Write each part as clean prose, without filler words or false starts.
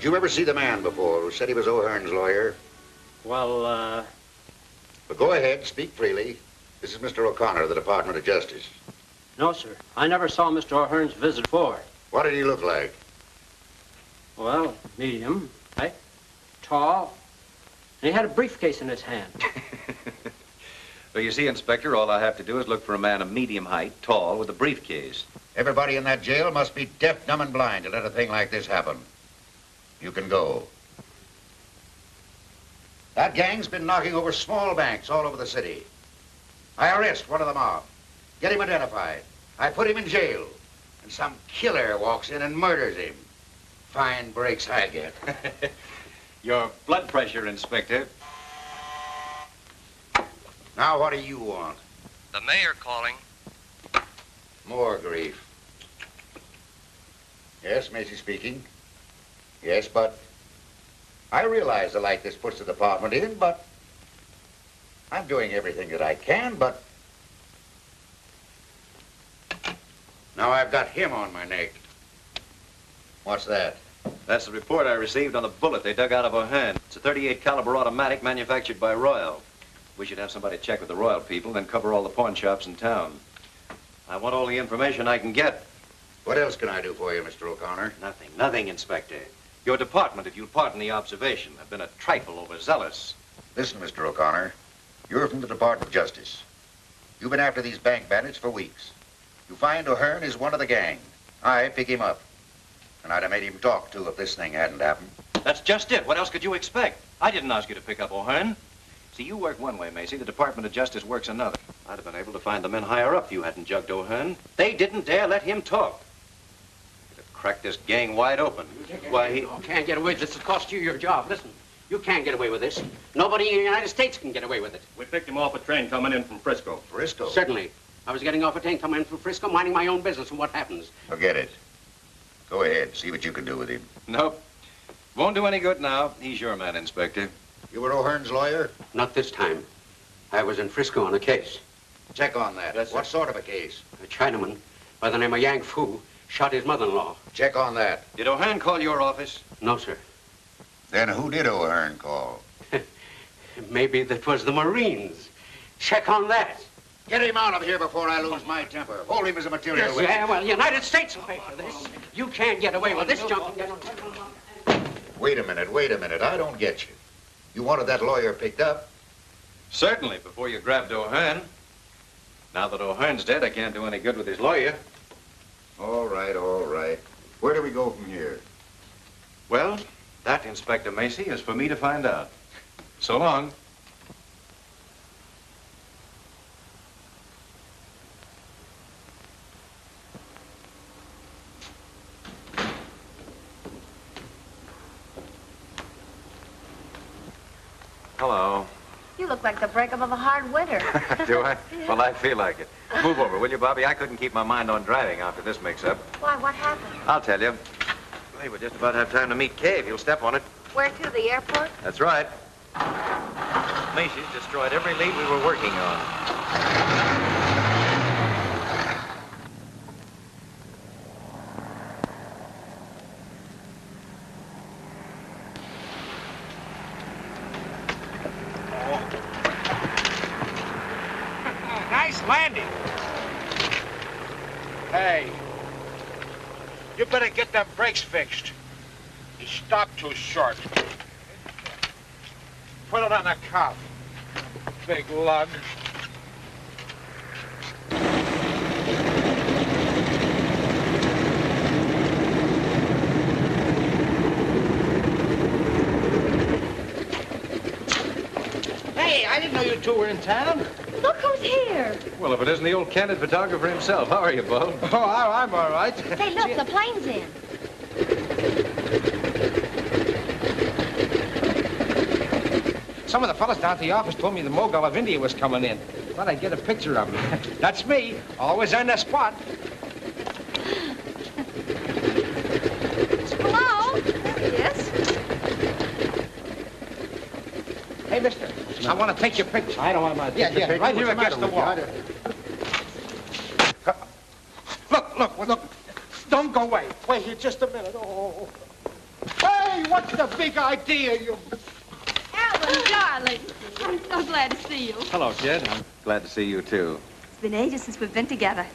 you ever see the man before who said he was O'Hearn's lawyer? Well, But go ahead, speak freely. This is Mr. O'Connor of the Department of Justice. no, sir. I never saw Mr. O'Hearn's visit before. What did he look like? Well, medium, right? Tall. And he had a briefcase in his hand. Well, you see, Inspector, all I have to do is look for a man of medium height, tall, with a briefcase. Everybody in that jail must be deaf, dumb, and blind to let a thing like this happen. You can go. That gang's been knocking over small banks all over the city. I arrest one of the mob. Get him identified. I put him in jail. And some killer walks in and murders him. Fine breaks I get. Your blood pressure, Inspector. Now, what do you want? The mayor calling. More grief. Yes, Macy speaking. Yes, but I realize the light this puts the department in, but I'm doing everything that I can, but now I've got him on my neck. What's that? That's the report I received on the bullet they dug out of O'Hearn. It's a .38 caliber automatic manufactured by Royal. We should have somebody check with the Royal people, then cover all the pawn shops in town. I want all the information I can get. What else can I do for you, Mr. O'Connor? Nothing, Inspector. Your department, if you'll pardon the observation, have been a trifle overzealous. Listen, Mr. O'Connor, you're from the Department of Justice. You've been after these bank bandits for weeks. You find O'Hearn is one of the gang. I pick him up. And I'd have made him talk, too, if this thing hadn't happened. That's just it. What else could you expect? I didn't ask you to pick up O'Hearn. See, you work one way, Macy. The Department of Justice works another. I'd have been able to find the men higher up if you hadn't jugged O'Hearn. They didn't dare let him talk. Could have cracked this gang wide open. Why, he... You can't get away with this. It'll cost you your job. Listen, you can't get away with this. Nobody in the United States can get away with it. We picked him off a train coming in from Frisco. Frisco? Certainly. I was getting off a train coming in from Frisco, minding my own business, and what happens? Forget it. Go ahead, see what you can do with him. Nope. Won't do any good now. He's your man, Inspector. You were O'Hearn's lawyer? Not this time. I was in Frisco on a case. Check on that. Yes, sir. What sort of a case? A Chinaman by the name of Yang Fu shot his mother-in-law. Check on that. Did O'Hearn call your office? No, sir. Then who did O'Hearn call? Maybe that was the Marines. Check on that. Get him out of here before I lose my temper. Hold him as a material witness. Yeah, well, the United States will pay for this. You can't get away with this junk. Wait a minute. I don't get you. You wanted that lawyer picked up? Certainly, before you grabbed O'Hearn. Now that O'Hearn's dead, I can't do any good with his lawyer. All right. Where do we go from here? Well, that, Inspector Macy, is for me to find out. So long. Hello. You look like the breakup of a hard winter. Do I? Well, I feel like it. Move over, will you, Bobby? I couldn't keep my mind on driving after this mix-up. Why, what happened? I'll tell you. Hey, we'll just about have time to meet Kay if you'll step on it. Where to, the airport? That's right. Macy's destroyed every lead we were working on. Nice landing. Hey, you better get them brakes fixed. You stopped too short. Put it on the cuff. Big lug. Hey, I didn't know you two were in town. Look who's here. Well, if it isn't the old candid photographer himself. How are you, Bo? Oh, I'm all right. Say, look, the plane's in. Some of the fellas down at the office told me the Mogul of India was coming in. Thought I'd get a picture of him. That's me, always on the spot. Hello? Yes? Hey, mister, I want to take your picture. I don't want my Yeah, right here against the wall. Look. Don't go away. Wait here just a minute. Oh. Hey, what's the big idea, you... Alan, darling. I'm so glad to see you. Hello, kid. I'm glad to see you, too. It's been ages since we've been together.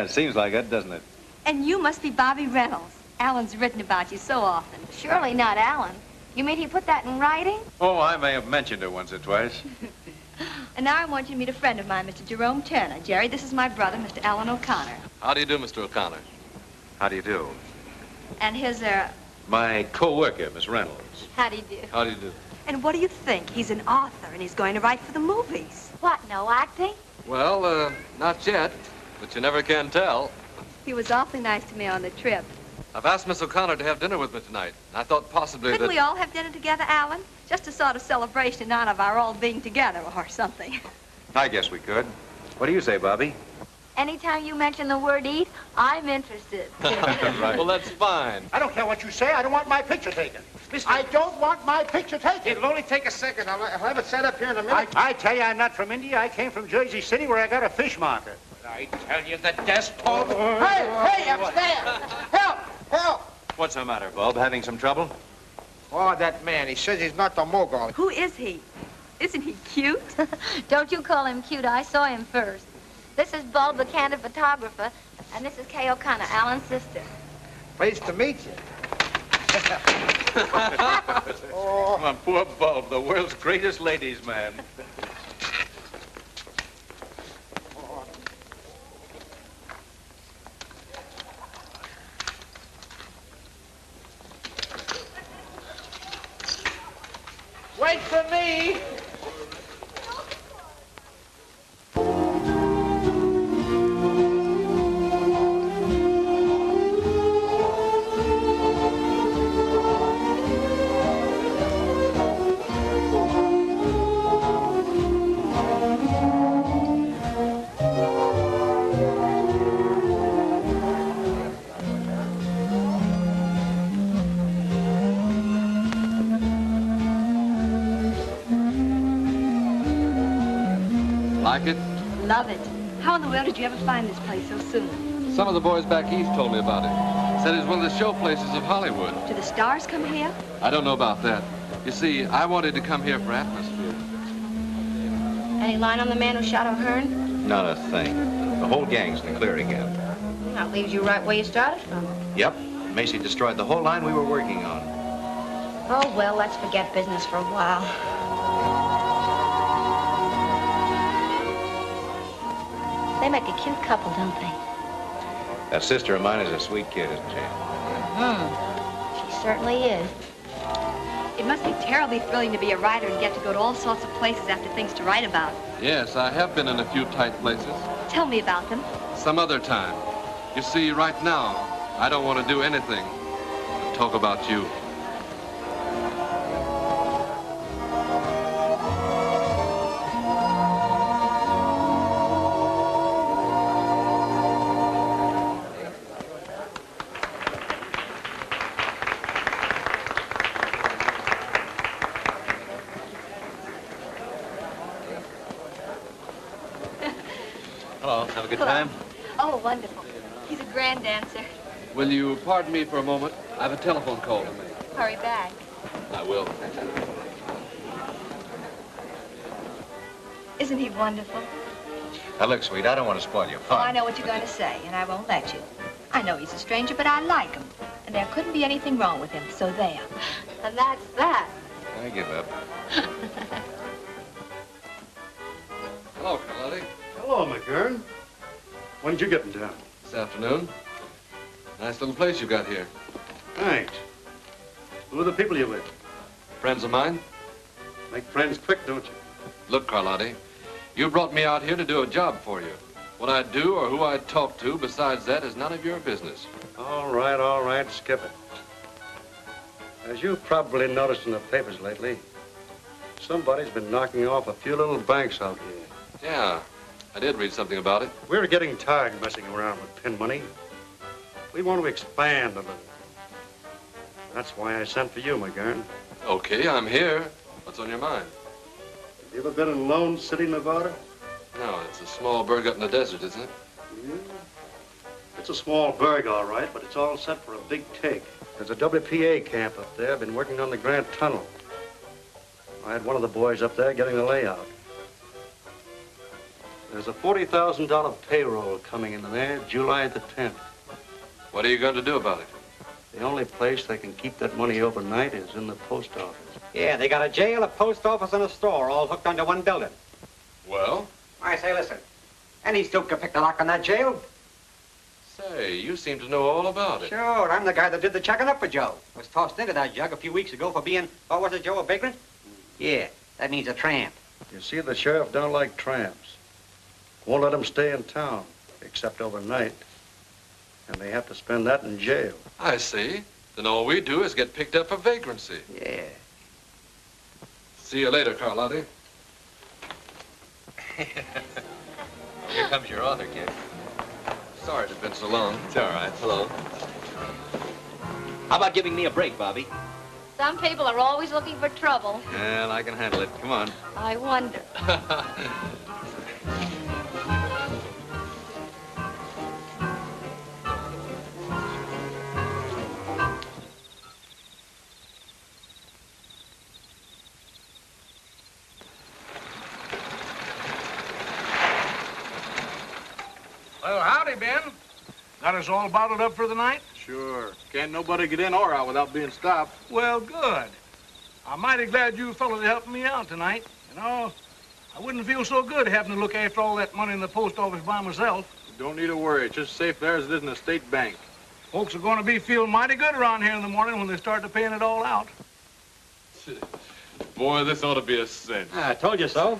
Seems like it, doesn't it? And you must be Bobby Reynolds. Alan's written about you so often. Surely not Alan. You mean he put that in writing? Oh, I may have mentioned it once or twice. And now I want you to meet a friend of mine, Mr. Jerome Turner. Jerry, this is my brother, Mr. Alan O'Connor. How do you do, Mr. O'Connor? How do you do? And his, My co-worker, Miss Reynolds. how do you do? How do you do? And what do you think? He's an author, and he's going to write for the movies. What, no acting? Well, not yet, but you never can tell. He was awfully nice to me on the trip. I've asked Miss O'Connor to have dinner with me tonight. And I thought possibly Couldn't that... we all have dinner together, Alan? Just a sort of celebration in honor of our all being together or something. I guess we could. What do you say, Bobby? Anytime you mention the word eat, I'm interested. Right. Well, that's fine. I don't care what you say. I don't want my picture taken. I don't want my picture taken. It'll only take a second. I'll have it set up here in a minute. I tell you, I'm not from India. I came from Jersey City where I got a fish market. I tell you, the despot. Hey, upstairs! Help! Help! What's the matter, Bob? Having some trouble? Oh, that man. He says he's not the mogul. Who is he? Isn't he cute? Don't you call him cute. I saw him first. This is Bulb, the candid photographer, and this is Kay O'Connor, Alan's sister. Pleased to meet you. Oh, my poor Bulb, the world's greatest ladies' man. Wait for me. Like it? Love it. How in the world did you ever find this place so soon? Some of the boys back east told me about it. Said it's one of the show places of Hollywood. Do the stars come here? I don't know about that. You see, I wanted to come here for atmosphere. Any line on the man who shot O'Hearn? Not a thing. The whole gang's in the clear again. That leaves you right where you started from. Yep. Macy destroyed the whole line we were working on. Oh, well, let's forget business for a while. They make a cute couple, don't they? That sister of mine is a sweet kid, isn't she? She certainly is. It must be terribly thrilling to be a writer and get to go to all sorts of places after things to write about. Yes, I have been in a few tight places. Tell me about them. Some other time. You see, right now, I don't want to do anything but talk about you. Hello. Have a good Hello. time? Oh, wonderful. He's a grand dancer. Will you pardon me for a moment? I have a telephone call to make. Hurry back. I will. Isn't he wonderful? Now, look, sweet, I don't want to spoil your Oh, fun. I know what you're going to say, and I won't let you. I know he's a stranger, but I like him. And there couldn't be anything wrong with him, so there. And that's that. I give up. Hello, Carlotti. Hello, McGurn. When did you get in town? This afternoon. Nice little place you got here. Thanks. Who are the people you with? Friends of mine? Make friends quick, don't you? Look, Carlotti, you brought me out here to do a job for you. What I'd do or who I'd talk to besides that is none of your business. All right, skip it. As you've probably noticed in the papers lately, somebody's been knocking off a few little banks out here. Yeah, I did read something about it. We're getting tired messing around with pin money. We want to expand a little. That's why I sent for you, McGurn. Okay, I'm here. What's on your mind? Have you ever been in Lone City, Nevada? No, it's a small burg up in the desert, isn't it? Yeah. It's a small burg, all right, but it's all set for a big take. There's a WPA camp up there. Been working on the Grand Tunnel. I had one of the boys up there getting the layout. There's a $40,000 payroll coming in there July the 10th. What are you going to do about it? The only place they can keep that money overnight is in the post office. Yeah, they got a jail, a post office, and a store all hooked onto one building. Well? I say, listen. Any stoop can pick the lock on that jail. Say, you seem to know all about it. Sure, I'm the guy that did the checking up for Joe. Was tossed into that jug a few weeks ago for being, what was it, Joe, a vagrant? Yeah, that means a tramp. You see, the sheriff don't like tramps. Won't let them stay in town, except overnight. And they have to spend that in jail. I see. Then all we do is get picked up for vagrancy. Yeah. See you later, Carlotti. Here comes your author, kid. Sorry it's been so long. It's all right. Hello. How about giving me a break, Bobby? Some people are always looking for trouble. Well, I can handle it. Come on. I wonder. Well, howdy, Ben. Got us all bottled up for the night? Sure. Can't nobody get in or out without being stopped. Well, good. I'm mighty glad you fellas helped me out tonight. You know, I wouldn't feel so good having to look after all that money in the post office by myself. You don't need to worry. It's just safe there as it is in a state bank. Folks are going to be feeling mighty good around here in the morning when they start to paying it all out. Boy, this ought to be a cinch. I told you so.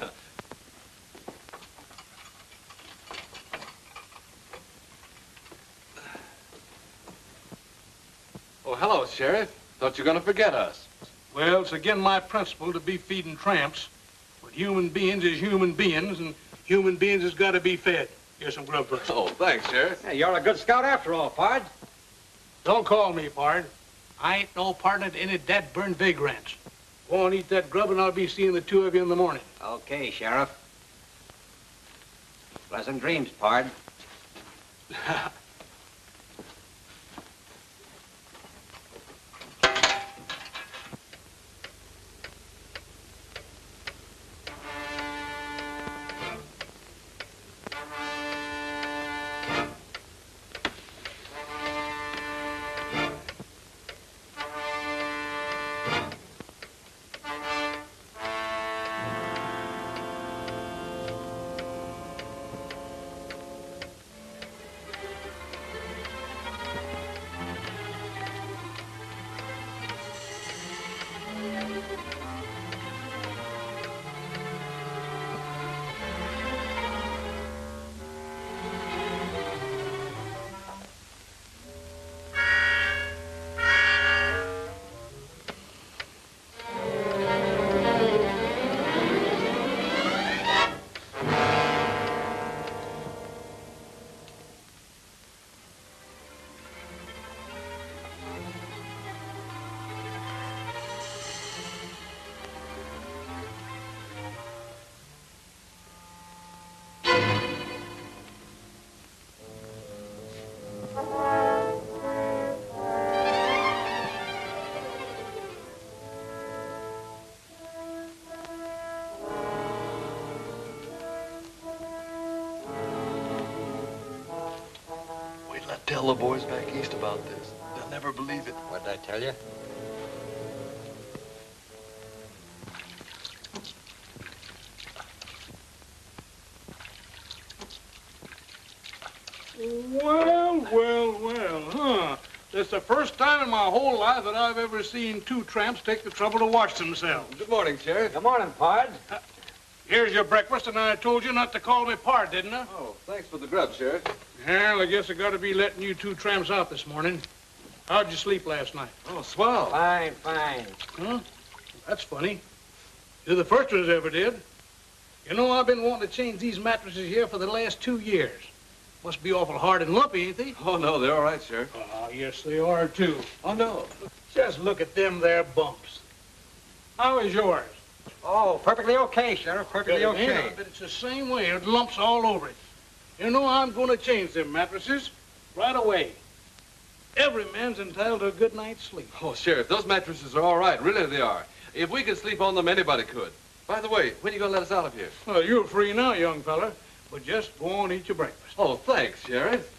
Oh, hello, Sheriff. Thought you were going to forget us. Well, it's again my principle to be feeding tramps. But human beings is human beings, and human beings has got to be fed. Here's some grub first. Oh, thanks, Sheriff. Hey, you're a good scout after all, Pard. Don't call me, pard. I ain't no partner to any dead-burned vagrants. Go on, eat that grub, and I'll be seeing the two of you in the morning. Okay, Sheriff. Pleasant dreams, Pard. Tell the boys back east about this. They'll never believe it. What did I tell you? Well, huh? It's the first time in my whole life that I've ever seen two tramps take the trouble to wash themselves. Good morning, Sheriff. Good morning, Pard. Here's your breakfast, and I told you not to call me pard, didn't I? Oh, thanks for the grub, Sheriff. Well, I guess I got to be letting you two tramps out this morning. How'd you sleep last night? Oh, swell. Fine, fine. Huh? That's funny. You're the first ones ever did. You know, I've been wanting to change these mattresses here for the last 2 years. Must be awful hard and lumpy, ain't they? Oh, no, they're all right, Sheriff. Oh, yes, they are, too. Oh, no. Just look at them there bumps. How is yours? Oh, perfectly okay, Sheriff. Perfectly okay. Yeah, but it's the same way. It lumps all over it. You know, I'm going to change them mattresses right away. Every man's entitled to a good night's sleep. Oh, Sheriff, those mattresses are all right. Really, they are. If we could sleep on them, anybody could. By the way, when are you going to let us out of here? Well, you're free now, young fella. But just go on and eat your breakfast. Oh, thanks, Sheriff.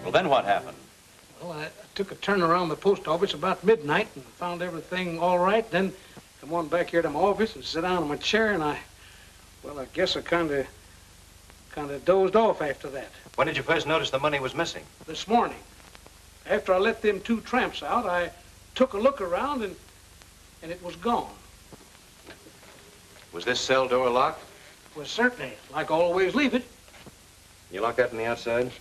Well, then what happened? Well, I took a turn around the post office about midnight and found everything all right. Then come on back here to my office and sit down in my chair, and I guess I kind of dozed off after that. When did you first notice the money was missing? This morning. After I let them two tramps out, I took a look around, and it was gone. Was this cell door locked? Well, certainly, like I always leave it. You locked that from the outside?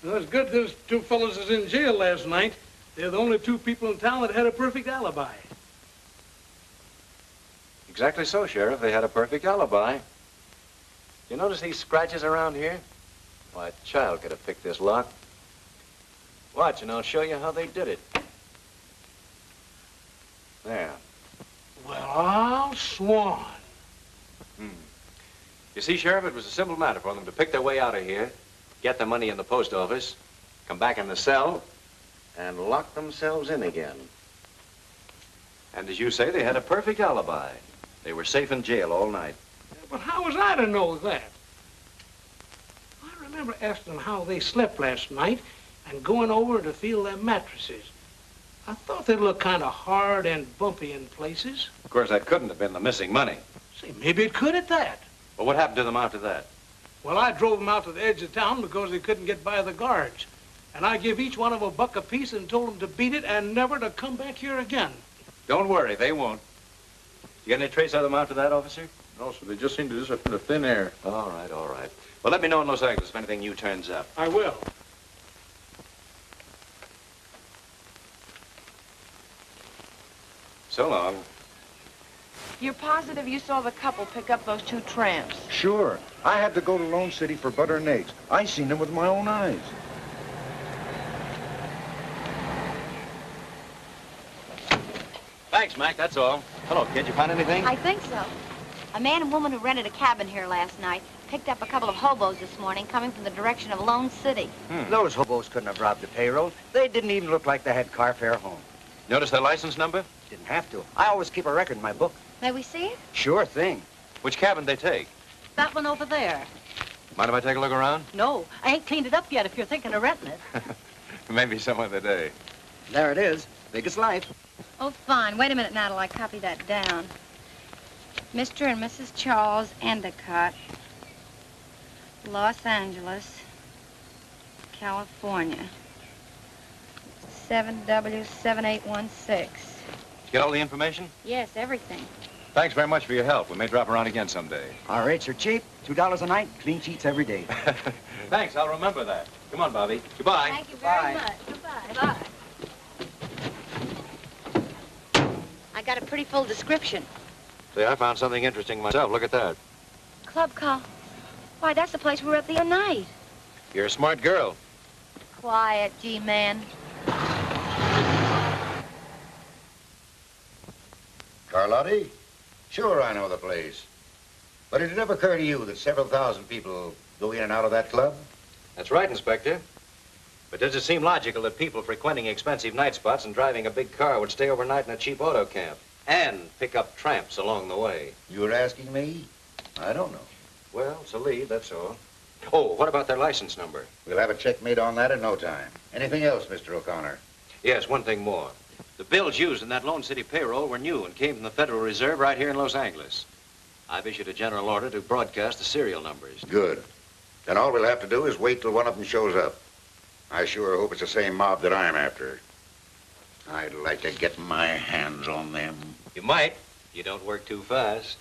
Well, it's good those two fellows is in jail last night. They're the only two people in town that had a perfect alibi. Exactly so, Sheriff. They had a perfect alibi. You notice these scratches around here? Why, a child could have picked this lock. Watch, and I'll show you how they did it. There. Well, I'll swan. You see, Sheriff, it was a simple matter for them to pick their way out of here, get the money in the post office, come back in the cell, and lock themselves in again. And as you say, they had a perfect alibi. They were safe in jail all night. But how was I to know that? I remember asking them how they slept last night and going over to feel their mattresses. I thought they looked kind of hard and bumpy in places. Of course, that couldn't have been the missing money. Say, maybe it could at that. Well, what happened to them after that? Well, I drove them out to the edge of town because they couldn't get by the guards. And I give each one of them $1 apiece and told them to beat it and never to come back here again. Don't worry, they won't. You got any trace of them after that, officer? No, sir. They just seem to disappear into thin air. All right, all right. Well, let me know in Los Angeles if anything new turns up. I will. So long. You're positive you saw the couple pick up those two tramps? Sure. I had to go to Lone City for butter and eggs. I seen them with my own eyes. Thanks, Mac, that's all. Hello, kid. You find anything? I think so. A man and woman who rented a cabin here last night picked up a couple of hobos this morning coming from the direction of Lone City. Those hobos couldn't have robbed the payroll. They didn't even look like they had carfare home. Notice their license number? Didn't have to. I always keep a record in my book. May we see it? Sure thing. Which cabin they take? That one over there. Mind if I take a look around? No, I ain't cleaned it up yet if you're thinking of renting it. Maybe some other day. There it is. Big as life. Oh, fine. Wait a minute now till I copy that down. Mr. and Mrs. Charles Endicott, Los Angeles, California. 7W7816. Get all the information? Yes, everything. Thanks very much for your help. We may drop around again someday. Our rates are cheap. $2 a night. Clean sheets every day. Thanks, I'll remember that. Come on, Bobby. Goodbye. Thank you very Bye. much. Goodbye. Bye. I got a pretty full description. See, I found something interesting myself. Look at that. Club call. Why, that's the place we were at the other night. You're a smart girl. Quiet, G-man. Carlotti? Sure, I know the place. But did it ever occur to you that several thousand people go in and out of that club? That's right, Inspector. But does it seem logical that people frequenting expensive night spots and driving a big car would stay overnight in a cheap auto camp and pick up tramps along the way? You're asking me? I don't know. Well, it's a lead, that's all. Oh, what about their license number? We'll have a check made on that in no time. Anything else, Mr. O'Connor? Yes, one thing more. The bills used in that Lone City payroll were new and came from the Federal Reserve right here in Los Angeles. I've issued a general order to broadcast the serial numbers. Good. Then all we'll have to do is wait till one of them shows up. I sure hope it's the same mob that I'm after. I'd like to get my hands on them. You might. You don't work too fast.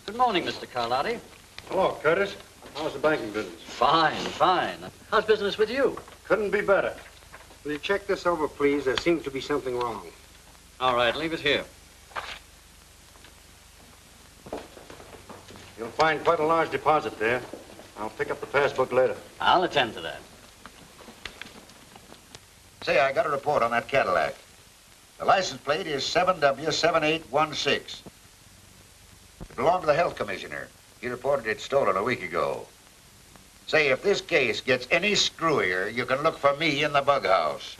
Good morning, Mr. Carlotti. Hello, Curtis. How's the banking business? Fine, fine. How's business with you? Couldn't be better. Will you check this over, please? There seems to be something wrong. All right, leave it here. You'll find quite a large deposit there. I'll pick up the passbook later. I'll attend to that. Say, I got a report on that Cadillac. The license plate is 7W7816. It belonged to the health commissioner. He reported it stolen a week ago. Say, if this case gets any screwier, you can look for me in the bug house.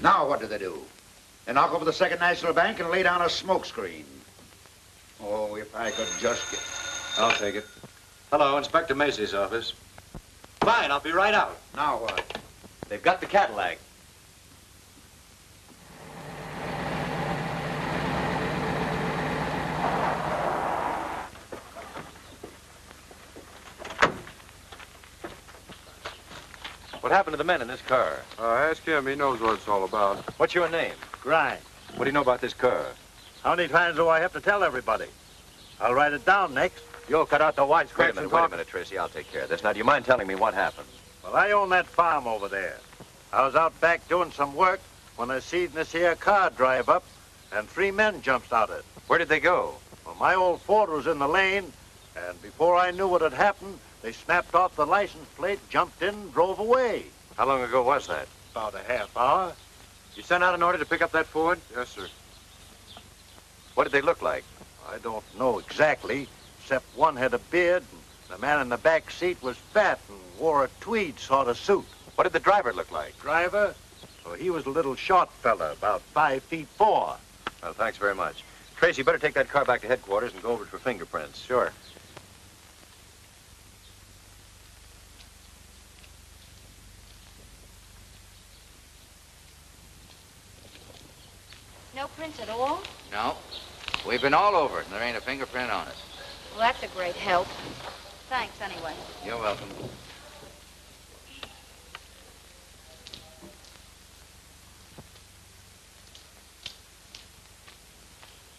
Now what do they do? They knock over the Second National Bank and lay down a smoke screen. Oh, if I could just get... I'll take it. Hello, Inspector Macy's office. Fine, I'll be right out. Now what? They've got the Cadillac. What happened to the men in this car? Ask him. He knows what it's all about. What's your name? Grimes. What do you know about this car? How many times do I have to tell everybody? I'll write it down next. You'll cut out the wisecracks Wait a minute, Tracy. I'll take care of this. Now, do you mind telling me what happened? Well, I own that farm over there. I was out back doing some work when I seen this here car drive up, and 3 men jumps out of it. Where did they go? Well, my old Ford was in the lane, and before I knew what had happened, they snapped off the license plate, jumped in, drove away. How long ago was that? About a half hour. You sent out an order to pick up that Ford? Yes, sir. What did they look like? I don't know exactly, except one had a beard, and the man in the back seat was fat and wore a tweed sort of suit. What did the driver look like? Driver? Well, he was a little short fella, about 5'4". Well, thanks very much. Tracy, you better take that car back to headquarters and go over it for fingerprints. Sure. No prints at all? No. We've been all over it, and there ain't a fingerprint on it. Well, that's a great help. Thanks, anyway. You're welcome.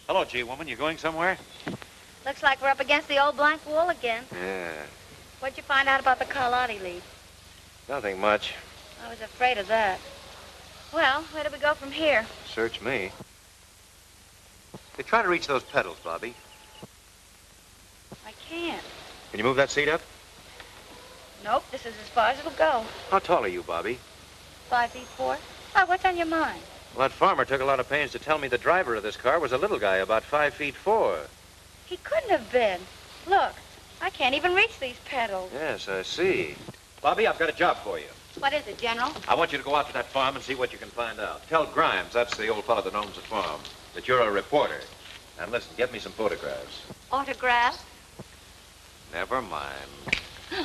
Hello, G-woman. You going somewhere? Looks like we're up against the old blank wall again. Yeah. What'd you find out about the Carlotti lead? Nothing much. I was afraid of that. Well, where do we go from here? Search me. Hey, try to reach those pedals, Bobby. I can't. Can you move that seat up? Nope, this is as far as it'll go. How tall are you, Bobby? 5'4". Oh, what's on your mind? Well, that farmer took a lot of pains to tell me the driver of this car was a little guy, about 5'4". He couldn't have been. Look, I can't even reach these pedals. Yes, I see. Bobby, I've got a job for you. What is it, General? I want you to go out to that farm and see what you can find out. Tell Grimes, that's the old fellow that owns the farm, that you're a reporter. And listen, get me some photographs. Autograph? Never mind.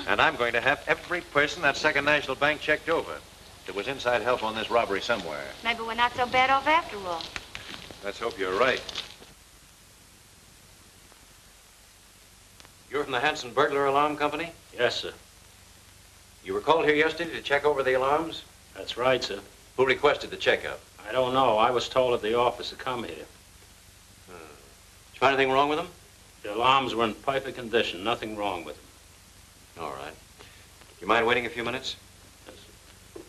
And I'm going to have every person that Second National Bank checked over. There was inside help on this robbery somewhere. Maybe we're not so bad off after all. Let's hope you're right. You're from the Hanson Burglar Alarm Company? Yes, sir. You were called here yesterday to check over the alarms? That's right, sir. Who requested the checkup? I don't know. I was told at the office to come here. Did you find anything wrong with them? The alarms were in perfect condition. Nothing wrong with them. All right. You mind waiting a few minutes? Yes, sir.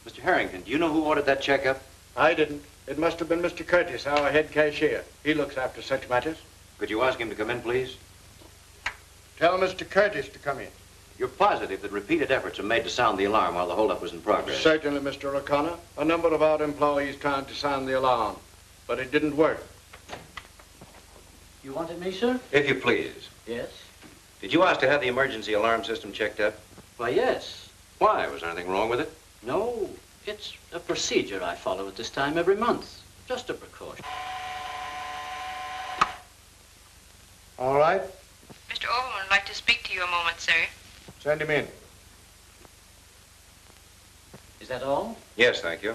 Mr. Harrington, do you know who ordered that checkup? I didn't. It must have been Mr. Curtis, our head cashier. He looks after such matters. Could you ask him to come in, please? Tell Mr. Curtis to come in. You're positive that repeated efforts were made to sound the alarm while the holdup was in progress? Certainly, Mr. O'Connor. A number of our employees tried to sound the alarm, but it didn't work. You wanted me, sir? If you please. Yes. Did you ask to have the emergency alarm system checked up? Why, yes. Why? Was there anything wrong with it? No, it's a procedure I follow at this time every month. Just a precaution. All right. Mr. Overman would like to speak to you a moment, sir. Send him in. Is that all? Yes, thank you.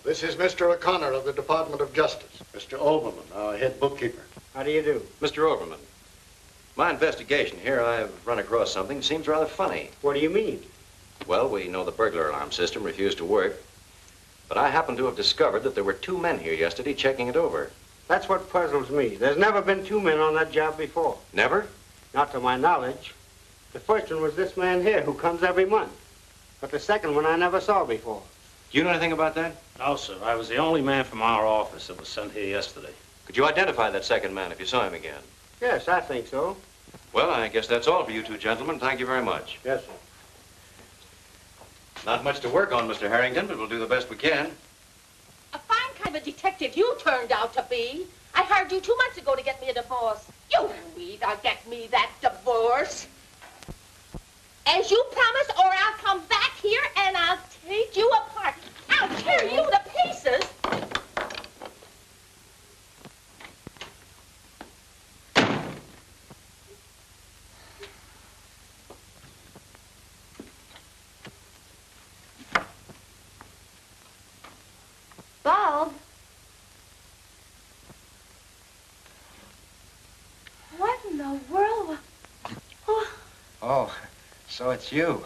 This is Mr. O'Connor of the Department of Justice. Mr. Overman, our head bookkeeper. How do you do? Mr. Overman, my investigation here, I've run across something that seems rather funny. What do you mean? Well, we know the burglar alarm system refused to work, but I happen to have discovered that there were 2 men here yesterday checking it over. That's what puzzles me. There's never been 2 men on that job before. Never? Not to my knowledge. The first one was this man here, who comes every month. But the second one I never saw before. Do you know anything about that? No, sir. I was the only man from our office that was sent here yesterday. Could you identify that second man if you saw him again? Yes, I think so. Well, I guess that's all for you 2 gentlemen. Thank you very much. Yes, sir. Not much to work on, Mr. Harrington, but we'll do the best we can. A fine kind of a detective you turned out to be. I hired you 2 months ago to get me a divorce. You either get me that divorce, as you promised, or I'll come back here and I'll take you apart. I'll tear you to pieces. Bulb? What in the world? Oh, so it's you.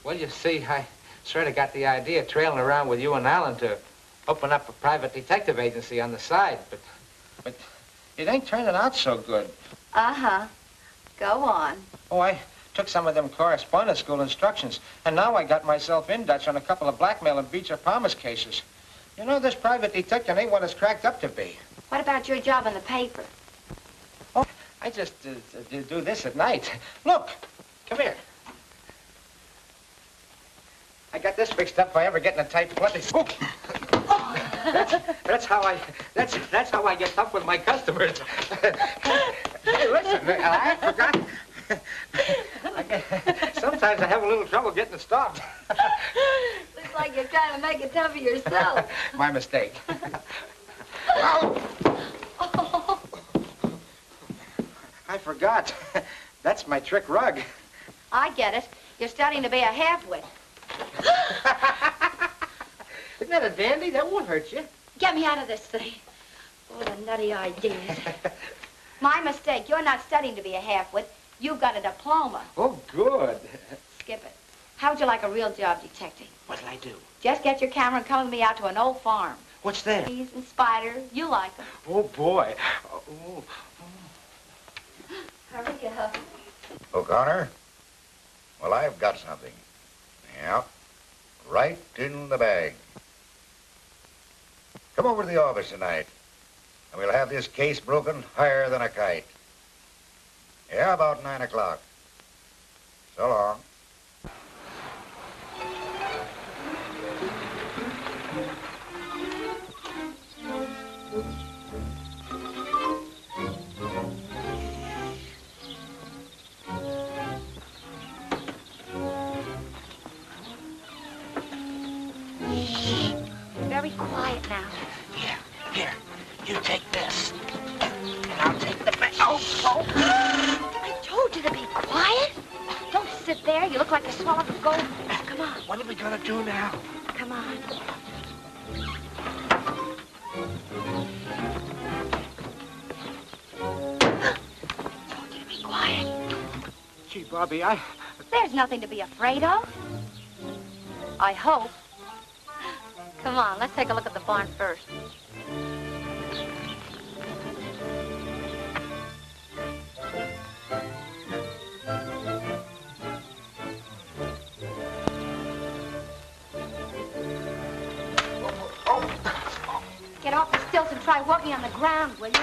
Well, you see, I sort of got the idea trailing around with you and Alan to open up a private detective agency on the side, but it ain't turning out so good. Uh-huh. Go on. Oh, I took some of them correspondence school instructions, and now I got myself in Dutch on a couple of blackmail and breach of promise cases. You know, this private detective ain't what it's cracked up to be. What about your job in the paper? Oh, I just do this at night. Look, come here. I got this fixed up if I ever get in a tight place. Oh. That's how I get tough with my customers. Hey, listen, I forgot. Sometimes I have a little trouble getting it stopped. Looks like you're trying to make it tough for yourself. My mistake. I forgot. That's my trick rug. I get it. You're starting to be a half-wit. Isn't that a dandy? That won't hurt you. Get me out of this thing. Oh, the nutty ideas. My mistake. You're not studying to be a half-wit. You've got a diploma. Oh, good. Skip it. How would you like a real job, detective? What'll I do? Just get your camera and come with me out to an old farm. What's that? Bees and spiders. You like them. Oh, boy. Oh. Hurry up. O'Connor? Well, I've got something. Yeah. Right in the bag. Come over to the office tonight, and we'll have this case broken higher than a kite. Yeah, about 9 o'clock. So long. Very quiet now. Here, you take this. And I'll take the bag. Oh. I told you to be quiet. Don't sit there. You look like you swallowed a goldfish. Come on. What are we gonna do now? Come on. Told you to be quiet. Gee, Bobby, There's nothing to be afraid of. I hope. Come on, let's take a look at the barn first. try walking on the ground, will you?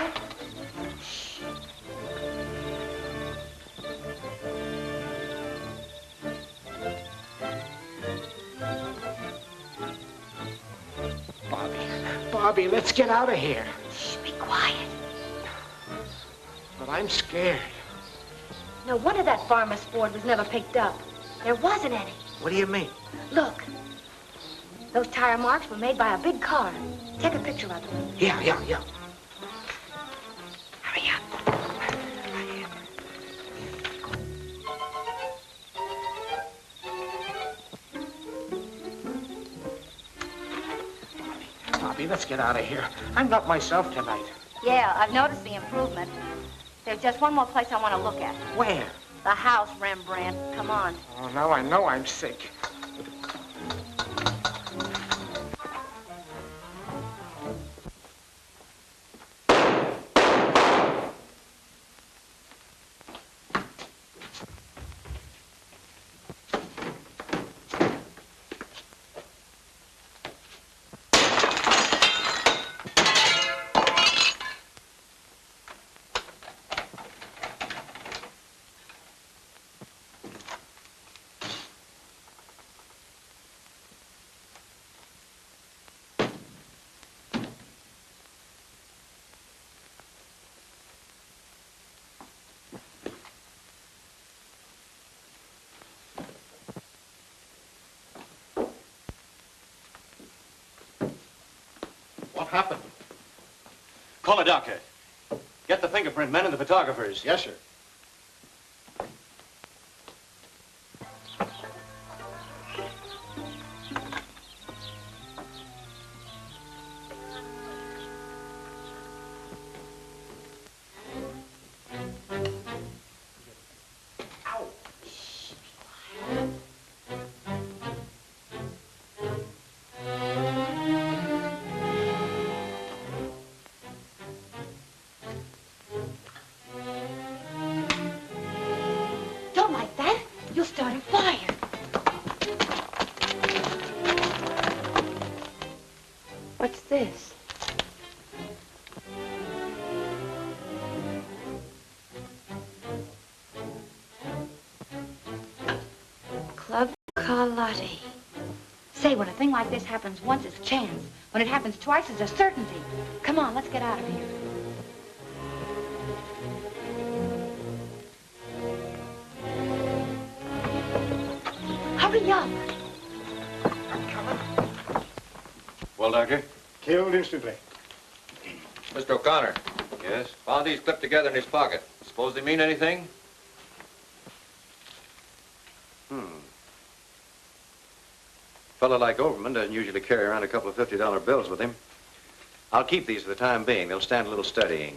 Bobby, let's get out of here. Shh, be quiet. But I'm scared. No wonder that farmer's Ford was never picked up. There wasn't any. What do you mean? Look. Those tire marks were made by a big car. Take a picture of them. Yeah. Hurry up. Bobby, let's get out of here. I'm not myself tonight. Yeah, I've noticed the improvement. There's just one more place I want to look at. Where? The house, Rembrandt. Come on. Oh, now I know I'm sick. What happened? Call a doctor. Get the fingerprint men and the photographers. Yes, sir. Don't like that. You'll start a fire. What's this? Club Carlotti. Say, when a thing like this happens once, it's chance. When it happens twice, it's a certainty. Come on, let's get out of here. Hurry up. Well, Doctor? Killed instantly. Mr. O'Connor. Yes? Found these clipped together in his pocket. Suppose they mean anything? A fellow like Overman doesn't usually carry around a couple of $50 bills with him. I'll keep these for the time being. They'll stand a little studying.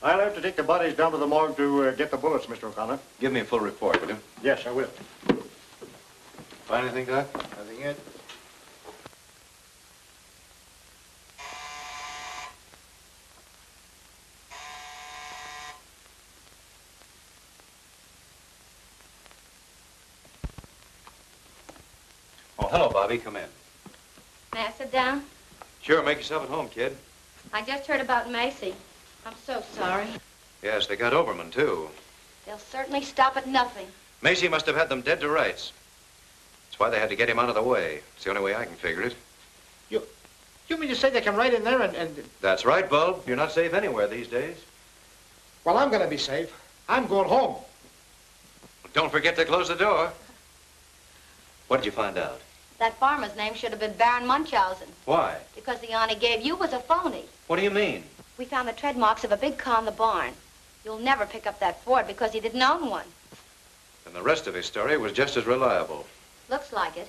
I'll have to take the bodies down to the morgue to get the bullets, Mr. O'Connor. Give me a full report, will you? Yes, I will. Find anything, Doc? Nothing yet. Oh, hello, Bobby. Come in. May I sit down? Sure, make yourself at home, kid. I just heard about Macy. I'm so sorry. Yes, they got Overman, too. They'll certainly stop at nothing. Macy must have had them dead to rights. That's why they had to get him out of the way. It's the only way I can figure it. You mean to say they come right in there and... That's right, Bulb. You're not safe anywhere these days. Well, I'm going to be safe. I'm going home. Don't forget to close the door. What did you find out? That farmer's name should have been Baron Munchausen. Why? Because the yarn he gave you was a phony. What do you mean? We found the tread marks of a big car in the barn. You'll never pick up that Ford because he didn't own one. And the rest of his story was just as reliable. Looks like it.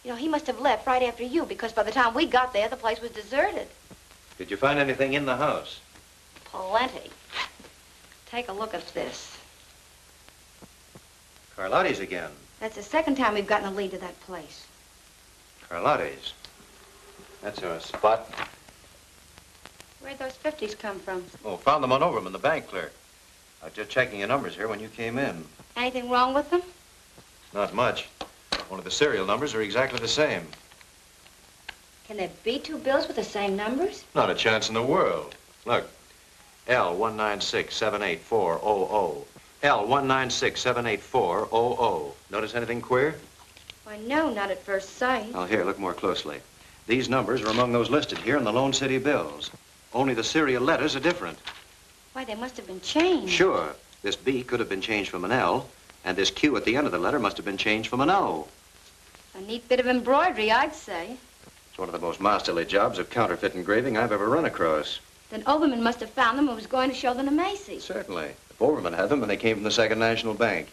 You know, he must have left right after you because by the time we got there, the place was deserted. Did you find anything in the house? Plenty. Take a look at this. Carlotti's again. That's the second time we've gotten a lead to that place. Carlotti's. That's our spot. Where'd those 50s come from? Oh, found them on Overman, the bank clerk. I was just checking your numbers here when you came in. Anything wrong with them? Not much. Only the serial numbers are exactly the same. Can there be two bills with the same numbers? Not a chance in the world. Look, L196-78400. L196-78400. Notice anything queer? Why, no, not at first sight. Oh, here, look more closely. These numbers are among those listed here in the Lone City bills. Only the serial letters are different. Why, they must have been changed. Sure. This B could have been changed from an L, and this Q at the end of the letter must have been changed from an O. A neat bit of embroidery, I'd say. It's one of the most masterly jobs of counterfeit engraving I've ever run across. Then Overman must have found them and was going to show them to Macy. Certainly. If Overman had them, and they came from the Second National Bank.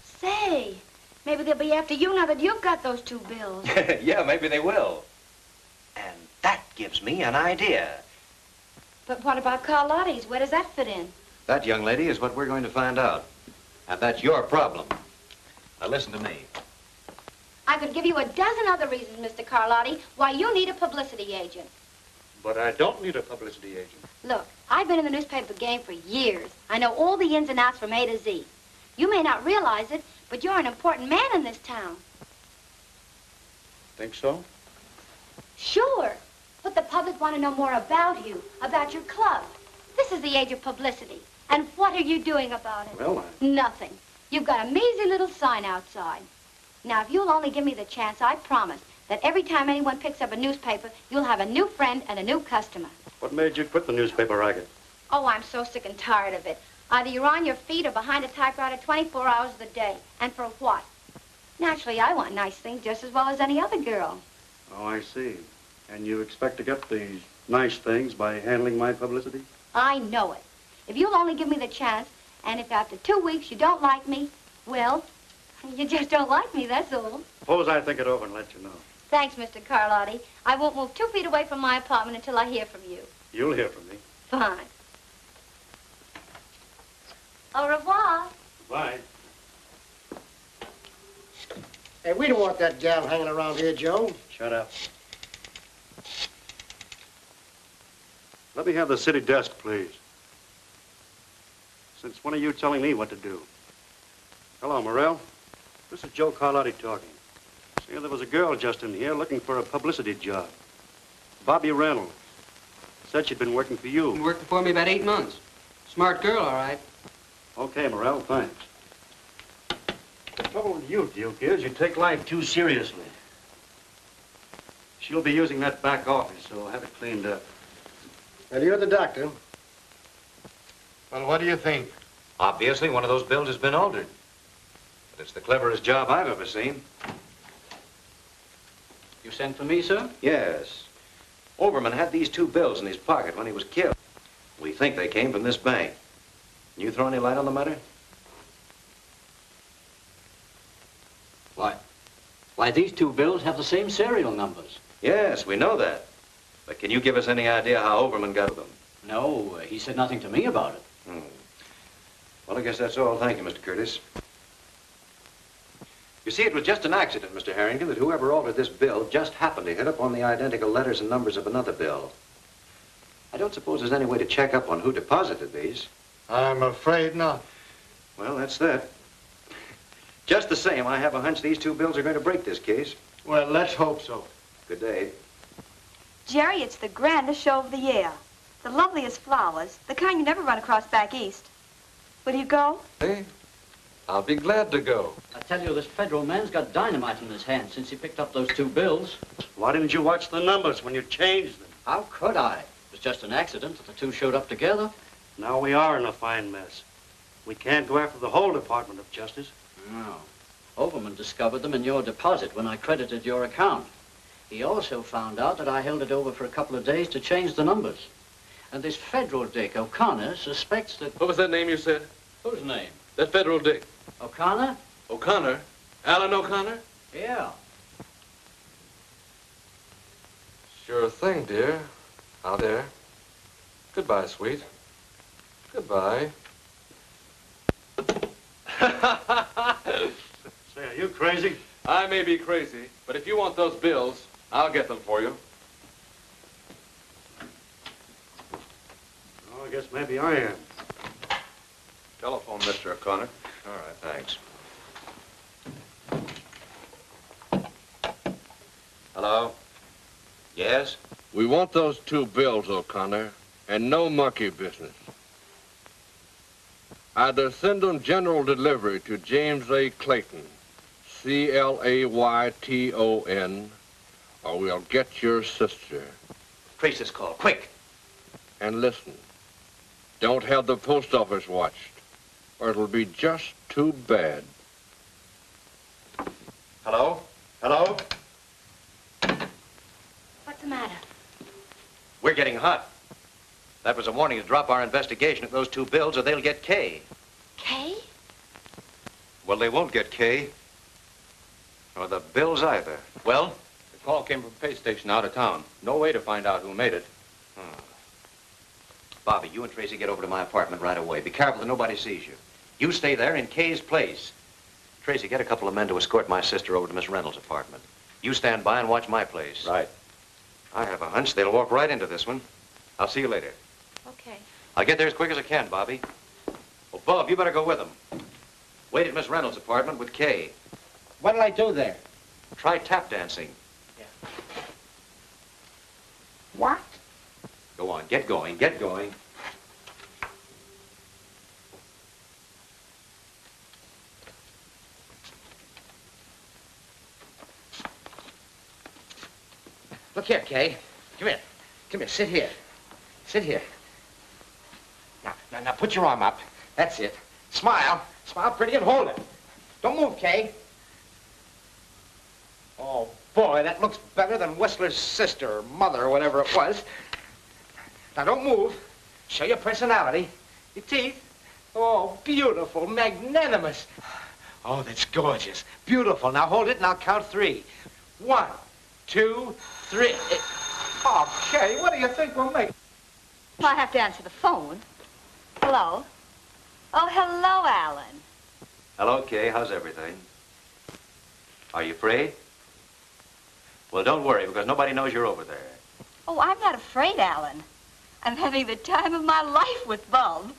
Say, maybe they'll be after you now that you've got those two bills. Yeah, maybe they will. And that gives me an idea. But what about Carlotti's? Where does that fit in? That, young lady, is what we're going to find out. And that's your problem. Now, listen to me. I could give you a dozen other reasons, Mr. Carlotti, why you need a publicity agent. But I don't need a publicity agent. Look, I've been in the newspaper game for years. I know all the ins and outs from A to Z. You may not realize it, but you're an important man in this town. Think so? Sure. But the public want to know more about you, about your club. This is the age of publicity. And what are you doing about it? Well, Nothing. You've got a measly little sign outside. Now, if you'll only give me the chance, I promise that every time anyone picks up a newspaper, you'll have a new friend and a new customer. What made you quit the newspaper racket? Oh, I'm so sick and tired of it. Either you're on your feet or behind a typewriter 24 hours of the day. And for what? Naturally, I want nice things just as well as any other girl. Oh, I see. And you expect to get these nice things by handling my publicity? I know it. If you'll only give me the chance, and if after 2 weeks you don't like me, well, you just don't like me, that's all. Suppose I think it over and let you know. Thanks, Mr. Carlotti. I won't move 2 feet away from my apartment until I hear from you. You'll hear from me. Fine. Au revoir. Bye. Hey, we don't want that gal hanging around here, Joe. Shut up. Let me have the city desk, please. Since when are you telling me what to do? Hello, Morrell. This is Joe Carlotti talking. See, there was a girl just in here looking for a publicity job. Bobby Reynolds. Said she'd been working for you. Been working for me about 8 months. Smart girl, all right. Okay, Morrell, thanks. The trouble with you, Duke, is you take life too seriously. She'll be using that back office, so I'll have it cleaned up. Well, you're the doctor. Well, what do you think? Obviously, one of those bills has been altered. But it's the cleverest job I've ever seen. You sent for me, sir? Yes. Overman had these 2 bills in his pocket when he was killed. We think they came from this bank. Can you throw any light on the matter? Why, these 2 bills have the same serial numbers. Yes, we know that. But can you give us any idea how Overman got them? No, he said nothing to me about it. Well, I guess that's all. Thank you, Mr. Curtis. You see, it was just an accident, Mr. Harrington, that whoever altered this bill just happened to hit upon the identical letters and numbers of another bill. I don't suppose there's any way to check up on who deposited these. I'm afraid not. Well, that's that. Just the same, I have a hunch these 2 bills are going to break this case. Well, let's hope so. Good day. Jerry, it's the grandest show of the year. The loveliest flowers, the kind you never run across back east. Will you go? Hey, I'll be glad to go. I tell you, this federal man's got dynamite in his hand since he picked up those 2 bills. Why didn't you watch the numbers when you changed them? How could I? It was just an accident that the 2 showed up together. Now we are in a fine mess. We can't go after the whole Department of Justice. No. Overman discovered them in your deposit when I credited your account. He also found out that I held it over for a couple of days to change the numbers. And this federal dick, O'Connor, suspects that... What was that name you said? Whose name? That federal dick. O'Connor? O'Connor? Alan O'Connor? Yeah. Sure thing, dear. Out there. Goodbye, sweet. Goodbye. Say, are you crazy? I may be crazy, but if you want those bills, I'll get them for you. Oh, I guess maybe I am. Telephone, Mr. O'Connor. All right, thanks. Hello? Yes? We want those 2 bills, O'Connor, and no monkey business. Either send them general delivery to James A. Clayton, Clayton, or we'll get your sister. Trace this call, quick. And listen, don't have the post office watched, or it'll be just too bad. Hello? Hello? What's the matter? We're getting hot. That was a warning to drop our investigation of those 2 bills or they'll get K. Kay? Well, they won't get K. Or the bills either. Well? The call came from a pay station out of town. No way to find out who made it. Bobby, you and Tracy get over to my apartment right away. Be careful that nobody sees you. You stay there in Kay's place. Tracy, get a couple of men to escort my sister over to Miss Reynolds' apartment. You stand by and watch my place. Right. I have a hunch they'll walk right into this one. I'll see you later. Okay. I'll get there as quick as I can, Bobby. Well, Bob, you better go with them. Wait at Miss Reynolds' apartment with Kay. What'll I do there? Try tap dancing. What? Go on, get going, get going. Look here, Kay. Come here. Come here. Sit here. Sit here. Now, put your arm up. That's it. Smile. Smile pretty and hold it. Don't move, Kay. Oh, boy, that looks better than Whistler's sister or mother or whatever it was. Now, don't move. Show your personality. Your teeth. Oh, beautiful, magnanimous. Oh, that's gorgeous. Beautiful. Now, hold it and I'll count 3. 1, 2, 3. Oh, Kay, what do you think we'll make? I have to answer the phone. Hello? Oh, hello, Alan. Hello, Kay. How's everything? Are you afraid? Well, don't worry, because nobody knows you're over there. Oh, I'm not afraid, Alan. I'm having the time of my life with Bub.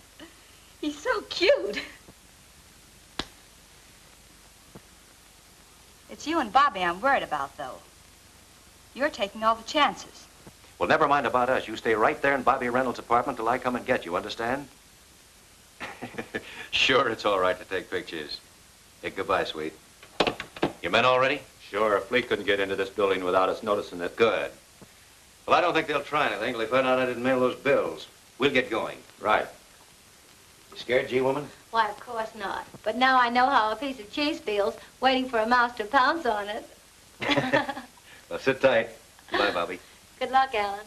He's so cute. It's you and Bobby I'm worried about, though. You're taking all the chances. Well, never mind about us. You stay right there in Bobby Reynolds' apartment till I come and get you, understand? Sure, it's all right to take pictures. Hey, goodbye, sweet. Your men all ready? Sure, a fleet couldn't get into this building without us noticing it. Good. Well, I don't think they'll try anything till they find out I didn't mail those bills. We'll get going. Right. You scared, G-woman? Why, of course not. But now I know how a piece of cheese feels, waiting for a mouse to pounce on it. Well, sit tight. Goodbye, Bobby. Good luck, Alan.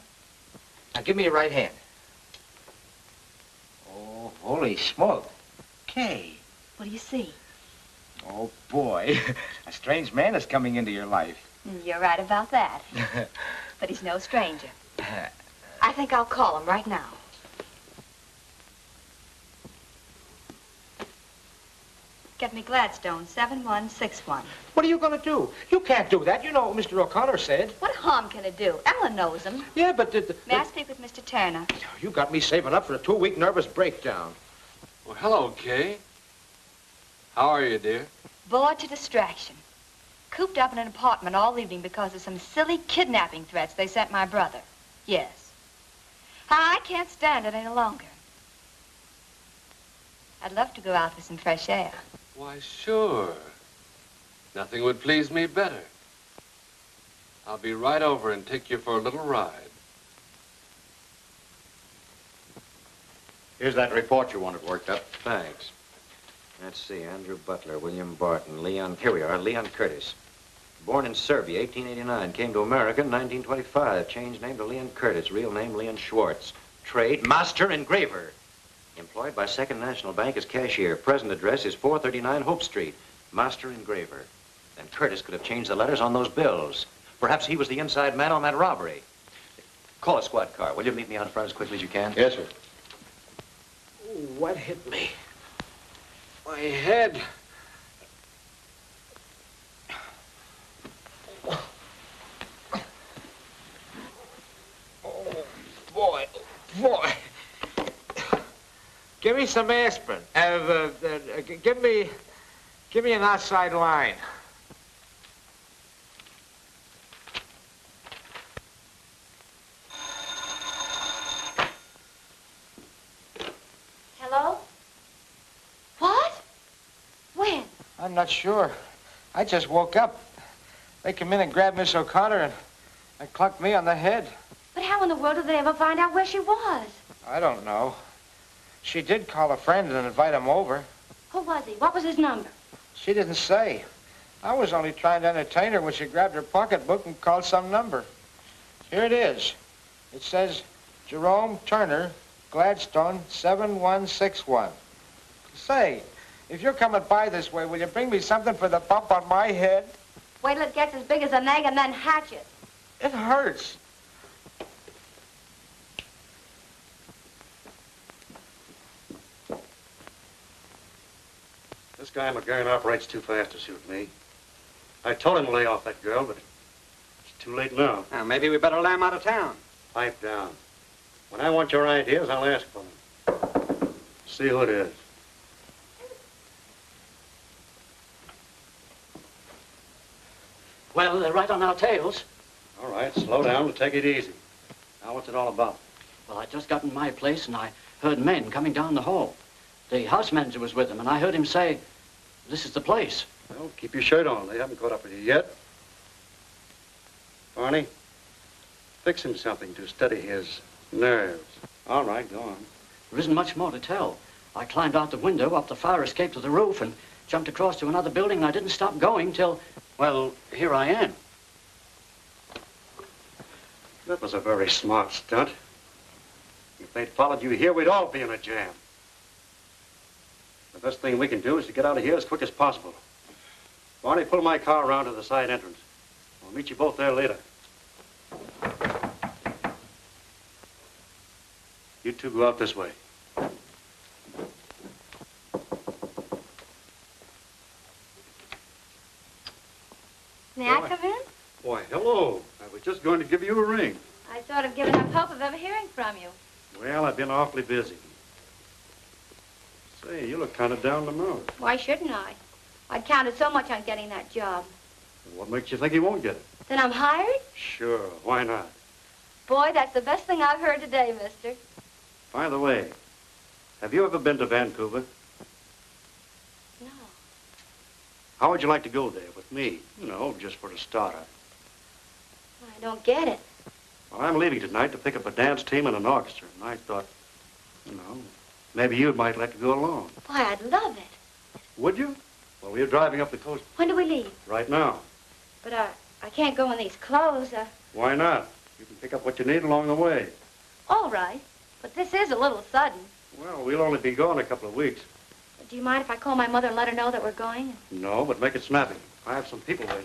Now, give me your right hand. Oh, holy smoke. Kay. What do you see? Oh, boy. A strange man is coming into your life. You're right about that. But he's no stranger. I think I'll call him right now. Get me Gladstone, 7161. What are you going to do? You can't do that. You know what Mr. O'Connor said. What harm can it do? Alan knows him. Yeah, but... May I speak with Mr. Turner? You got me saving up for a 2-week nervous breakdown. Well, hello, Kay. How are you, dear? Bored to distraction. Cooped up in an apartment all evening because of some silly kidnapping threats they sent my brother. Yes. I can't stand it any longer. I'd love to go out for some fresh air. Why, sure. Nothing would please me better. I'll be right over and take you for a little ride. Here's that report you wanted worked up. Thanks. Let's see, Andrew Butler, William Barton, Leon... Here we are, Leon Curtis. Born in Serbia, 1889. Came to America in 1925. Changed name to Leon Curtis. Real name, Leon Schwartz. Trade, master engraver. Employed by Second National Bank as cashier. Present address is 439 Hope Street. Master engraver. Then Curtis could have changed the letters on those bills. Perhaps he was the inside man on that robbery. Call a squad car. Will you meet me out front as quickly as you can? Yes, sir. What hit me? My head. Oh, boy. Boy. Give me some aspirin. Give me an outside line. I'm not sure. I just woke up. They come in and grabbed Miss O'Connor and clunked me on the head. But how in the world did they ever find out where she was? I don't know. She did call a friend and invite him over. Who was he? What was his number? She didn't say. I was only trying to entertain her when she grabbed her pocketbook and called some number. Here it is. It says, Jerome Turner, Gladstone, 7161. Say, if you're coming by this way, will you bring me something for the bump on my head? Wait till it gets as big as an egg and then hatch it. It hurts. This guy McGurn operates too fast to suit me. I told him to lay off that girl, but it's too late now. Maybe we better lay him out of town. Pipe down. When I want your ideas, I'll ask for them. See who it is. Well, they're right on our tails. All right, slow down and take it easy. Now, what's it all about? Well, I just got in my place and I heard men coming down the hall. The house manager was with them, and I heard him say, this is the place. Well, keep your shirt on. They haven't caught up with you yet. Barney, fix him something to steady his nerves. All right, go on. There isn't much more to tell. I climbed out the window, up the fire escape to the roof, and jumped across to another building, and I didn't stop going till, well, here I am. That was a very smart stunt. If they'd followed you here, we'd all be in a jam. The best thing we can do is to get out of here as quick as possible. Barney, pull my car around to the side entrance. I'll meet you both there later. You two go out this way. May I come in? Why, hello. I was just going to give you a ring. I sort of given up hope of ever hearing from you. Well, I've been awfully busy. Say, you look kind of down the mouth. Why shouldn't I? I counted so much on getting that job. What makes you think you won't get it? Then I'm hired? Sure, why not? Boy, that's the best thing I've heard today, mister. By the way, have you ever been to Vancouver? No. How would you like to go there with me? You know, just for a starter. I don't get it. Well, I'm leaving tonight to pick up a dance team and an orchestra, and I thought, maybe you might like to go along. Why, I'd love it. Would you? Well, we're driving up the coast. When do we leave? Right now. But I can't go in these clothes. Why not? You can pick up what you need along the way. All right. But this is a little sudden. Well, we'll only be gone a couple of weeks. Do you mind if I call my mother and let her know that we're going? No, but make it snappy. I have some people waiting.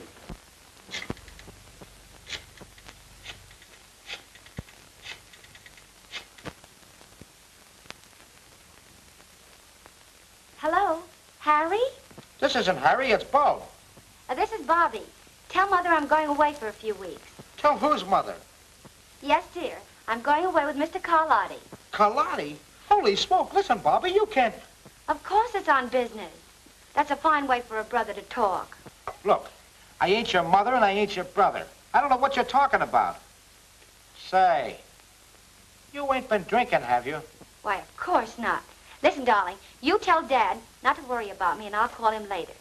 Hello? Harry? This isn't Harry, it's Bo. This is Bobby. Tell Mother I'm going away for a few weeks. Tell whose mother? Yes, dear. I'm going away with Mr. Carlotti. Carlotti? Holy smoke, listen, Bobby, you can't... Of course it's on business. That's a fine way for a brother to talk. Look, I ain't your mother and I ain't your brother. I don't know what you're talking about. Say, you ain't been drinking, have you? Why, of course not. Listen, darling, you tell Dad not to worry about me and I'll call him later.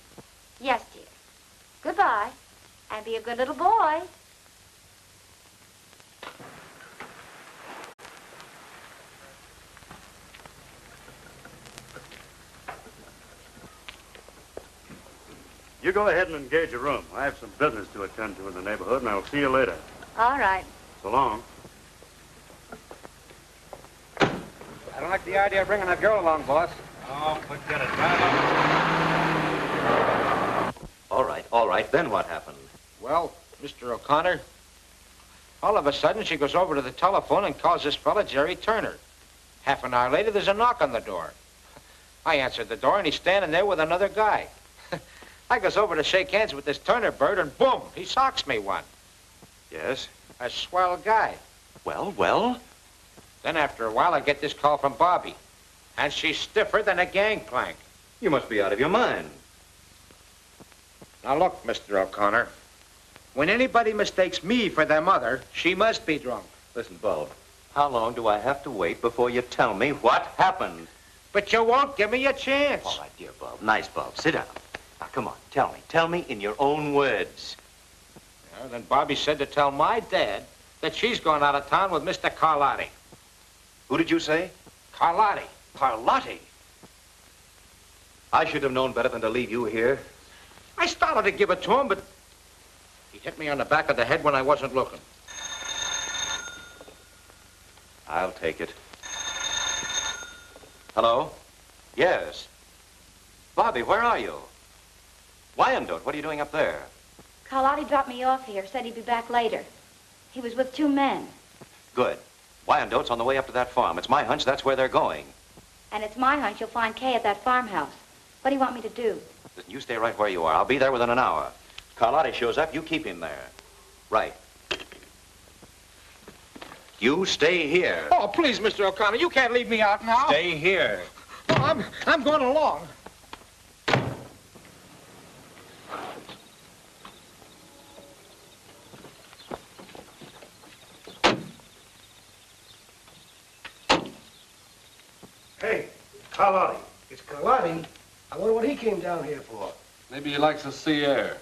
Yes, dear. Goodbye. And be a good little boy. You go ahead and engage a room. I have some business to attend to in the neighborhood, and I'll see you later. All right. So long. I don't like the idea of bringing that girl along, boss. Oh, forget it. Drive up. All right. Then what happened? Well, Mr. O'Connor, all of a sudden she goes over to the telephone and calls this fella Jerry Turner. Half an hour later, there's a knock on the door. I answered the door, and he's standing there with another guy. I goes over to shake hands with this Turner bird, and boom, he socks me one. Yes? A swell guy. Well? Then after a while, I get this call from Bobby. And she's stiffer than a gangplank. You must be out of your mind. Now look, Mr. O'Connor. When anybody mistakes me for their mother, she must be drunk. Listen, Bob, how long do I have to wait before you tell me what happened? But you won't give me a chance. All right, dear Bob. Nice, Bob. Sit down. Now, come on, tell me. Tell me in your own words. Well, then Bobby said to tell my dad that she's going out of town with Mr. Carlotti. Who did you say? Carlotti. Carlotti? I should have known better than to leave you here. I started to give it to him, but he hit me on the back of the head when I wasn't looking. I'll take it. Hello? Yes. Bobby, where are you? Wyandotte, what are you doing up there? Carlotti dropped me off here, said he'd be back later. He was with 2 men. Good. Wyandotte's on the way up to that farm. It's my hunch that's where they're going. And it's my hunch you'll find Kay at that farmhouse. What do you want me to do? Listen, you stay right where you are. I'll be there within an hour. Carlotti shows up, you keep him there. Right. You stay here. Oh, please, Mr. O'Connor, you can't leave me out now. Stay here. Oh, I'm going along. Hey, Carlotti. It's Carlotti. I wonder what he came down here for. Maybe he likes the sea air.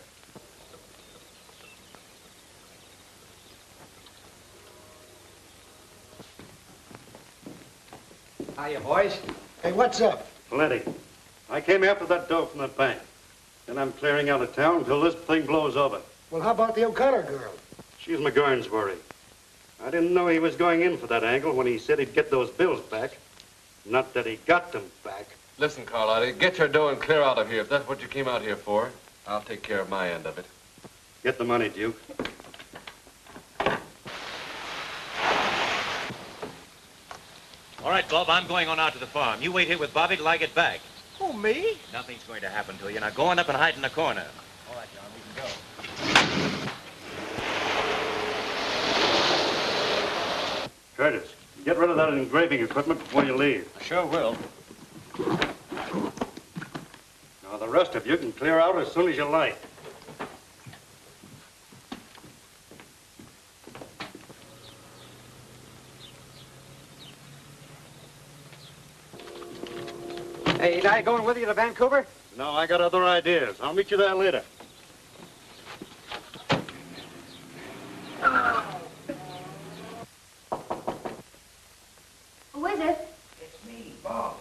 Hiya, boys. Hey, what's up? Plenty. I came after that dough from the bank. Then I'm clearing out of town until this thing blows over. Well, how about the O'Connor girl? She's McGurn's worry. I didn't know he was going in for that angle when he said he'd get those bills back. Not that he got them back. Listen, Carlotti, get your dough and clear out of here. If that's what you came out here for, I'll take care of my end of it. Get the money, Duke. All right, Bob, I'm going on out to the farm. You wait here with Bobby till I get back. Oh, me? Nothing's going to happen to you. Now go on up and hide in the corner. All right, John, we can go. Curtis, get rid of that engraving equipment before you leave. I sure will. Now, the rest of you can clear out as soon as you like. Hey, ain't I going with you to Vancouver? No, I got other ideas. I'll meet you there later. Who is it? It's me, Bob.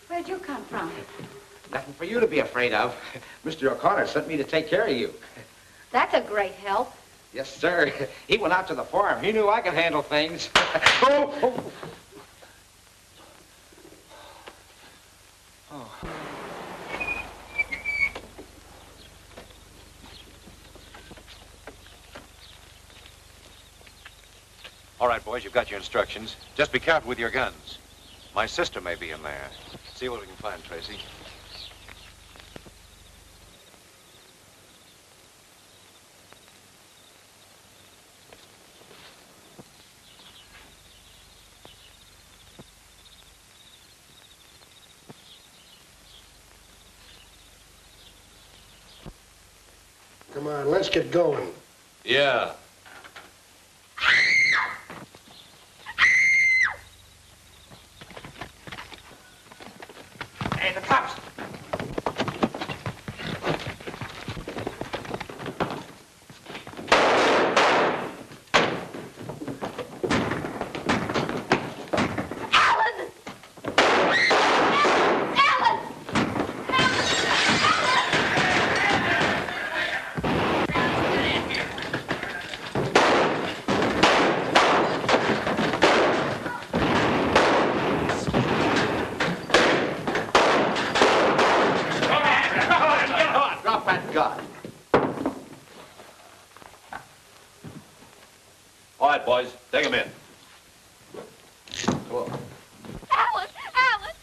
Where'd you come from? Nothing for you to be afraid of. Mr. O'Connor sent me to take care of you. That's a great help. Yes, sir. He went out to the farm. He knew I could handle things. Oh. All right, boys, you've got your instructions. Just be careful with your guns. My sister may be in there. See what we can find, Tracy. Come on, let's get going. Yeah. Hey, the cops. All right, boys, take him in. Come on. Alan! Alan!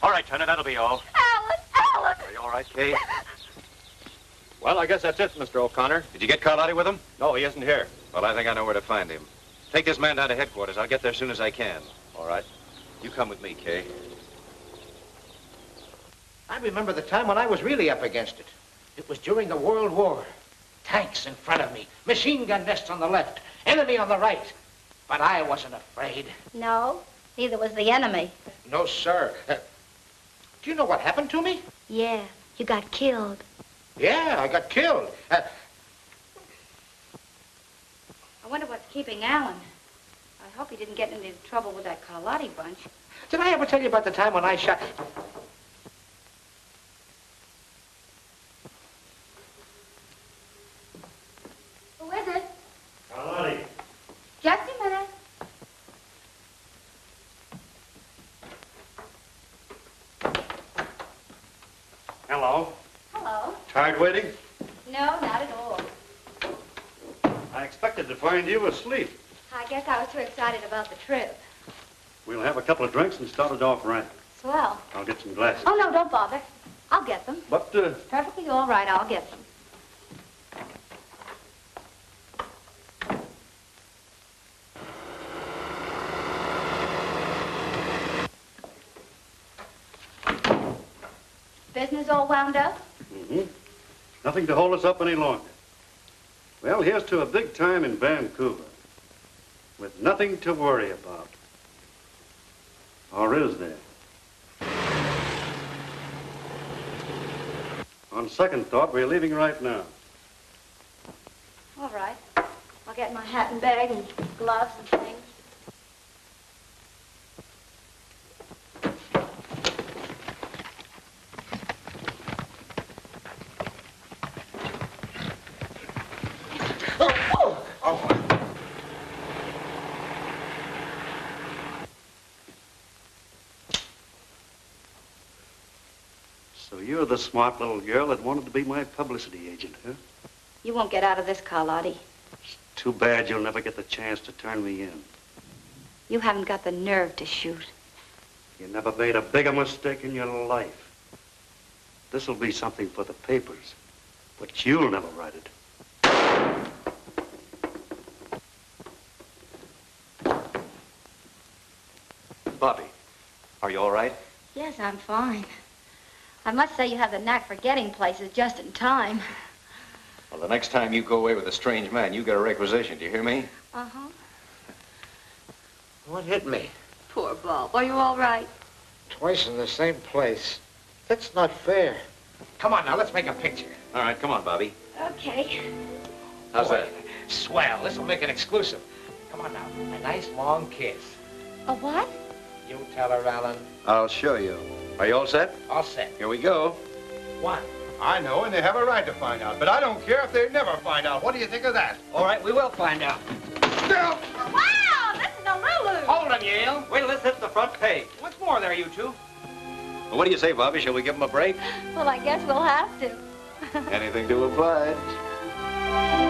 All right, Turner, that'll be all. Alan! Alan! Are you all right, Kay? Well, I guess that's it, Mr. O'Connor. Did you get Carlotti with him? No, he isn't here. Well, I think I know where to find him. Take this man down to headquarters. I'll get there as soon as I can. All right. You come with me, Kay. I remember the time when I was really up against it. It was during the World War. Tanks in front of me, machine gun nests on the left, enemy on the right. But I wasn't afraid. No, neither was the enemy. No, sir. Do you know what happened to me? Yeah, you got killed. Yeah, I got killed. I wonder what's keeping Alan. I hope he didn't get into trouble with that Carlotti bunch. Did I ever tell you about the time when I shot... Who is it? Carlotti. Just a minute. Hello. Hello. Tired waiting? No, not at all. I expected to find you asleep. I guess I was too excited about the trip. We'll have a couple of drinks and start it off right. Swell. I'll get some glasses. Oh, no, don't bother. I'll get them. But, Perfectly all right, I'll get them. Business all wound up? mm-hmm. Nothing to hold us up any longer. Well, here's to a big time in Vancouver. With nothing to worry about. Or is there? On second thought, we're leaving right now. All right. I'll get my hat and bag and gloves and things. So you're the smart little girl that wanted to be my publicity agent, huh? You won't get out of this, Carlotti. Too bad you'll never get the chance to turn me in. You haven't got the nerve to shoot. You never made a bigger mistake in your life. This'll be something for the papers, but you'll never write it. Bobby, are you all right? Yes, I'm fine. I must say you have the knack for getting places just in time. Well, the next time you go away with a strange man, you get a requisition. Do you hear me? Uh-huh. What hit me? Poor Bob. Are you all right? Twice in the same place. That's not fair. Come on now, let's make a picture. All right, come on, Bobby. Okay. How's that? Swell. This'll make it exclusive. Come on now. A nice long kiss. A what? You tell her, Alan. I'll show you. Are you all set? All set. Here we go. One. I know, and they have a right to find out, but I don't care if they never find out. What do you think of that? All right, we will find out. Now, Wow, this is a Lulu. Hold him, Yale. Wait till this hits the front page. What's more there, you two? Well, what do you say, Bobby? Shall we give him a break? Well, I guess we'll have to. Anything to oblige.